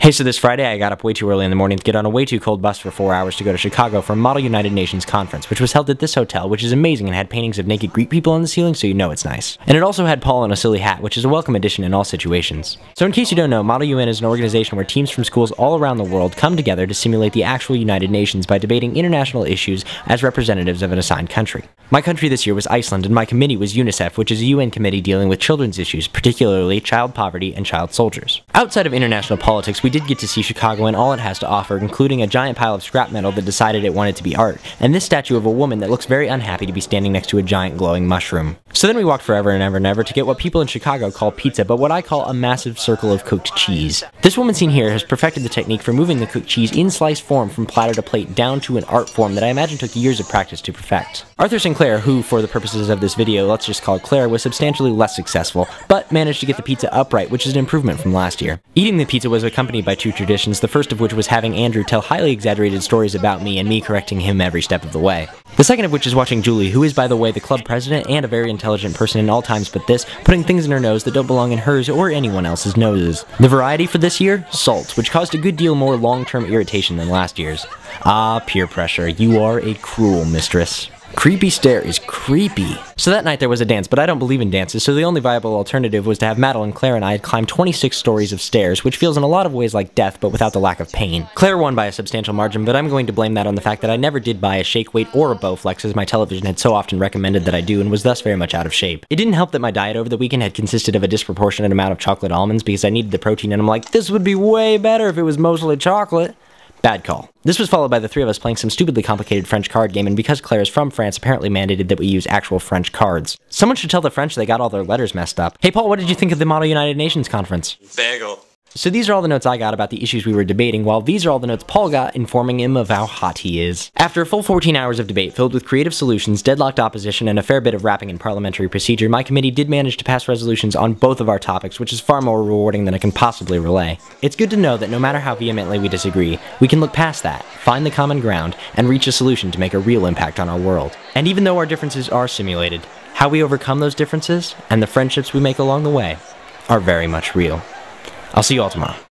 Hey, so this Friday I got up way too early in the morning to get on a way too cold bus for 4 hours to go to Chicago for a Model United Nations conference, which was held at this hotel, which is amazing and had paintings of naked Greek people on the ceiling, so you know it's nice. And it also had Paul in a silly hat, which is a welcome addition in all situations. So in case you don't know, Model UN is an organization where teams from schools all around the world come together to simulate the actual United Nations by debating international issues as representatives of an assigned country. My country this year was Iceland, and my committee was UNICEF, which is a UN committee dealing with children's issues, particularly child poverty and child soldiers. Outside of international politics, we did get to see Chicago and all it has to offer, including a giant pile of scrap metal that decided it wanted to be art, and this statue of a woman that looks very unhappy to be standing next to a giant glowing mushroom. So then we walked forever and ever and ever to get what people in Chicago call pizza, but what I call a massive circle of cooked cheese. This woman seen here has perfected the technique for moving the cooked cheese in sliced form from platter to plate down to an art form that I imagine took years of practice to perfect. Arthur Sinclair, who, for the purposes of this video, let's just call Claire, was substantially less successful, but managed to get the pizza upright, which is an improvement from last year. Eating the pizza was accompanied by two traditions, the first of which was having Andrew tell highly exaggerated stories about me and me correcting him every step of the way. The second of which is watching Julie, who is, by the way, the club president and a very intelligent person in all times but this, putting things in her nose that don't belong in hers or anyone else's noses. The variety for this year? Salt, which caused a good deal more long-term irritation than last year's. Ah, peer pressure, you are a cruel mistress. Creepy stare is creepy. So that night there was a dance, but I don't believe in dances, so the only viable alternative was to have Madeline, Claire, and I climb 26 stories of stairs, which feels in a lot of ways like death, but without the lack of pain. Claire won by a substantial margin, but I'm going to blame that on the fact that I never did buy a shake weight or a Bowflex, as my television had so often recommended that I do, and was thus very much out of shape. It didn't help that my diet over the weekend had consisted of a disproportionate amount of chocolate almonds because I needed the protein, and I'm like, this would be way better if it was mostly chocolate. Bad call. This was followed by the three of us playing some stupidly complicated French card game, and because Claire is from France, apparently mandated that we use actual French cards. Someone should tell the French they got all their letters messed up. Hey Paul, what did you think of the Model United Nations conference? Bagel. So these are all the notes I got about the issues we were debating, while these are all the notes Paul got informing him of how hot he is. After a full 14 hours of debate filled with creative solutions, deadlocked opposition, and a fair bit of rapping in parliamentary procedure, my committee did manage to pass resolutions on both of our topics, which is far more rewarding than I can possibly relay. It's good to know that no matter how vehemently we disagree, we can look past that, find the common ground, and reach a solution to make a real impact on our world. And even though our differences are simulated, how we overcome those differences, and the friendships we make along the way, are very much real. I'll see you all tomorrow.